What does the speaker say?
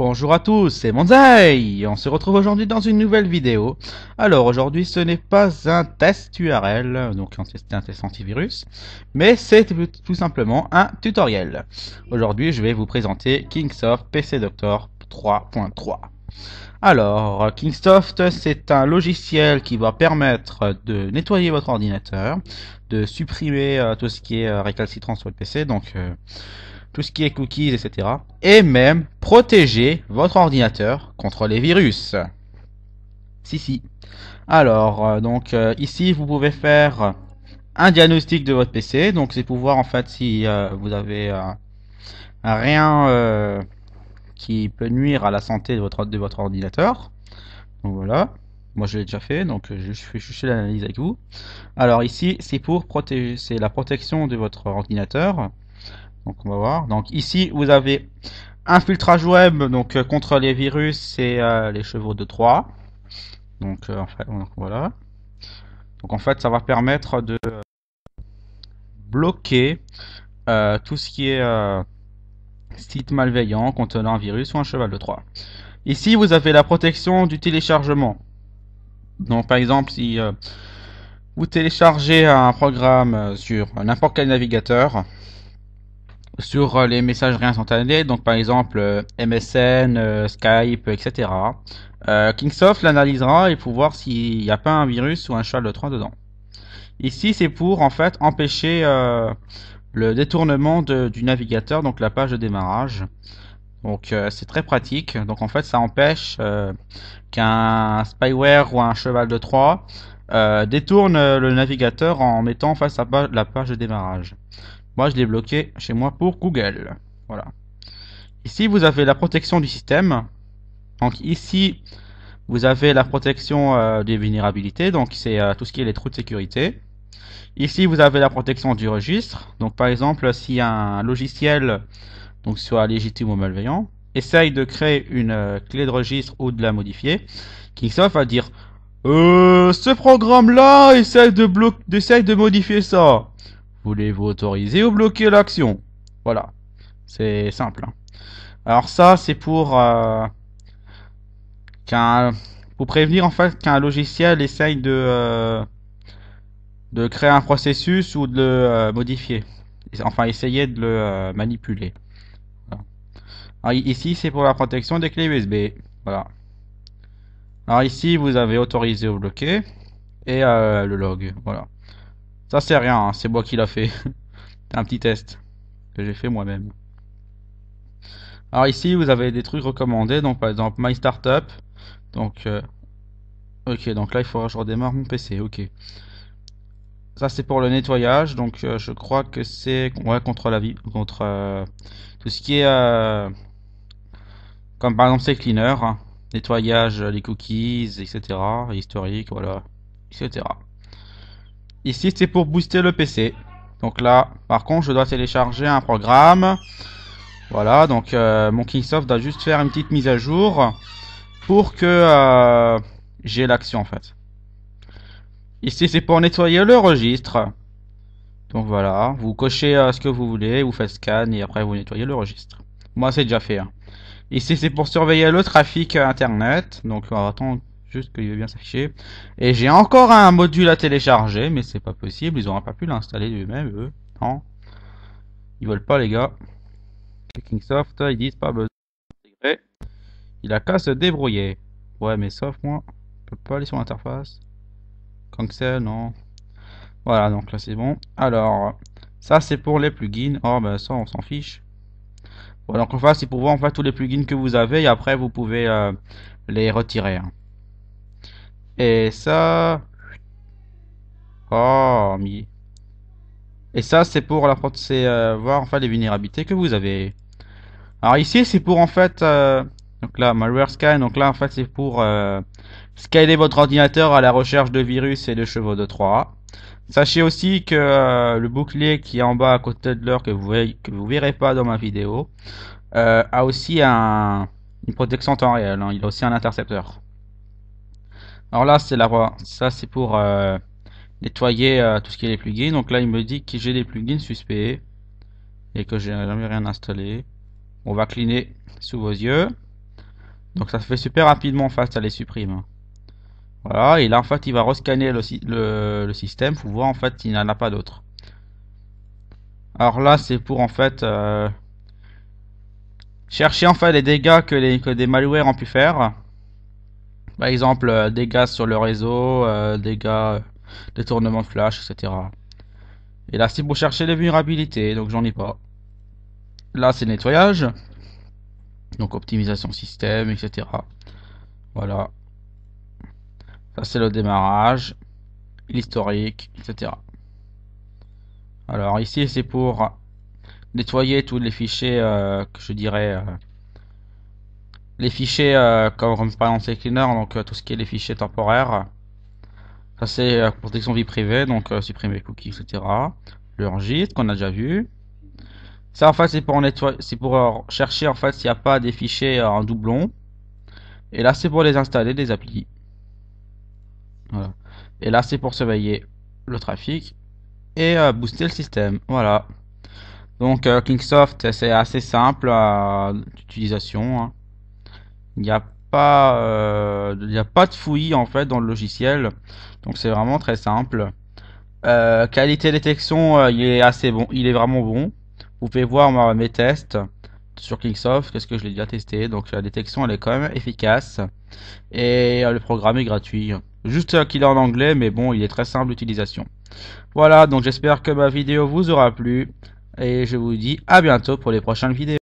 Bonjour à tous, c'est Monzai. On se retrouve aujourd'hui dans une nouvelle vidéo. Alors aujourd'hui ce n'est pas un test URL, donc c'est un test antivirus, mais c'est tout simplement un tutoriel. Aujourd'hui je vais vous présenter Kingsoft PC Doctor 3.3. Alors, Kingsoft, c'est un logiciel qui va permettre de nettoyer votre ordinateur, de supprimer tout ce qui est récalcitrant sur le PC, donc tout ce qui est cookies, etc. Et même protéger votre ordinateur contre les virus. Si. Alors, ici, vous pouvez faire un diagnostic de votre PC. Donc, c'est pour voir en fait si vous avez rien qui peut nuire à la santé de votre ordinateur. Donc voilà. Moi, je l'ai déjà fait, donc je fais juste l'analyse avec vous. Alors ici, c'est pour protéger, c'est la protection de votre ordinateur. Donc on va voir. Donc ici vous avez un filtrage web donc contre les virus et les chevaux de Troie. Donc en fait voilà. Donc en fait ça va permettre de bloquer tout ce qui est site malveillant contenant un virus ou un cheval de Troie. Ici vous avez la protection du téléchargement. Donc par exemple si vous téléchargez un programme sur n'importe quel navigateur, sur les messageries instantanées, donc par exemple MSN, Skype, etc. Kingsoft l'analysera et pour voir s'il n'y a pas un virus ou un cheval de Troie dedans. Ici c'est pour en fait empêcher le détournement du navigateur, donc la page de démarrage. Donc c'est très pratique. Donc en fait ça empêche qu'un spyware ou un cheval de Troie détourne le navigateur en mettant face à la page de démarrage. Moi, je l'ai bloqué chez moi pour Google. Voilà. Ici, vous avez la protection du système. Donc ici, vous avez la protection des vulnérabilités. Donc c'est tout ce qui est les trous de sécurité. Ici, vous avez la protection du registre. Donc par exemple, si un logiciel, donc soit légitime ou malveillant, essaye de créer une clé de registre ou de la modifier, Kingsoft va dire ce programme-là essaye de modifier ça. Voulez-vous autoriser ou bloquer l'action? Voilà, c'est simple. Alors ça, c'est pour pour prévenir en fait qu'un logiciel essaye de créer un processus ou de le modifier. Enfin, essayer de le manipuler. Voilà. Alors, ici, c'est pour la protection des clés USB. Voilà. Alors ici, vous avez autorisé ou bloqué et le log. Voilà. Ça, c'est rien, hein, c'est moi qui l'a fait. C'est un petit test que j'ai fait moi-même. Alors ici vous avez des trucs recommandés, donc par exemple My Startup. Donc ok, donc là il faudra que je redémarre mon PC. Ok. Ça c'est pour le nettoyage, donc je crois que c'est ouais, contre la vie, contre tout ce qui est comme par exemple c'est cleaner, hein, nettoyage les cookies, etc. Historique, voilà, etc. Ici c'est pour booster le PC. Donc là, par contre, je dois télécharger un programme. Voilà, donc mon Kingsoft doit juste faire une petite mise à jour pour que j'ai l'action en fait. Ici c'est pour nettoyer le registre. Donc voilà, vous cochez ce que vous voulez, vous faites scan et après vous nettoyez le registre. Moi c'est déjà fait. Hein. Ici c'est pour surveiller le trafic internet. Donc attends juste qu'il va bien s'afficher. Et j'ai encore un module à télécharger, mais c'est pas possible, ils auraient pas pu l'installer eux-mêmes, eux. Non. Ils veulent pas les gars. Kingsoft, ils disent pas besoin d'intégrer. Il a qu'à se débrouiller. Ouais, mais sauf moi, je peux pas aller sur l'interface. Cancel, non. Voilà, donc là c'est bon. Alors, ça c'est pour les plugins. Oh, ben ça on s'en fiche. Bon, donc enfin c'est pour voir en fait tous les plugins que vous avez et après vous pouvez les retirer. Hein. Et ça. Oh, mi. Et ça c'est pour voir en fait les vulnérabilités que vous avez. Alors ici c'est pour en fait donc là malware scan, donc là en fait c'est pour scaler votre ordinateur à la recherche de virus et de chevaux de Troie. Sachez aussi que le bouclier qui est en bas à côté de l'heure que vous verrez pas dans ma vidéo a aussi une protection en temps réel, hein. Il a aussi un intercepteur. Alors là ça c'est pour nettoyer tout ce qui est les plugins. Donc là il me dit que j'ai des plugins suspects et que j'ai jamais rien installé. On va cleaner sous vos yeux. Donc ça se fait super rapidement en fait, ça les supprime. Voilà, et là en fait il va rescanner le système pour voir en fait s'il n'y en a pas d'autres. Alors là c'est pour en fait chercher en fait les dégâts que des malwares ont pu faire. Par exemple dégâts sur le réseau, dégâts détournement de flash, etc. Et là c'est pour chercher les vulnérabilités, donc j'en ai pas. Là c'est nettoyage, donc optimisation système, etc. Voilà, ça c'est le démarrage, l'historique, etc. Alors ici c'est pour nettoyer tous les fichiers que je dirais les fichiers comme par exemple cleaner, donc tout ce qui est les fichiers temporaires. Ça c'est protection vie privée, donc supprimer les cookies, etc. Le registre qu'on a déjà vu. Ça en fait c'est pour nettoyer, c'est pour chercher en fait s'il n'y a pas des fichiers en doublon. Et là c'est pour les installer des applis. Voilà. Et là c'est pour surveiller le trafic et booster le système. Voilà. Donc Kingsoft c'est assez simple d'utilisation, hein. Il n'y a il n'y a pas de fouillis en fait dans le logiciel, donc c'est vraiment très simple. Qualité détection, il est assez bon, il est vraiment bon. Vous pouvez voir mes tests sur Kingsoft, qu'est-ce que je l'ai déjà testé. Donc la détection elle est quand même efficace et le programme est gratuit. Juste qu'il est en anglais, mais bon, il est très simple d'utilisation. Voilà, donc j'espère que ma vidéo vous aura plu et je vous dis à bientôt pour les prochaines vidéos.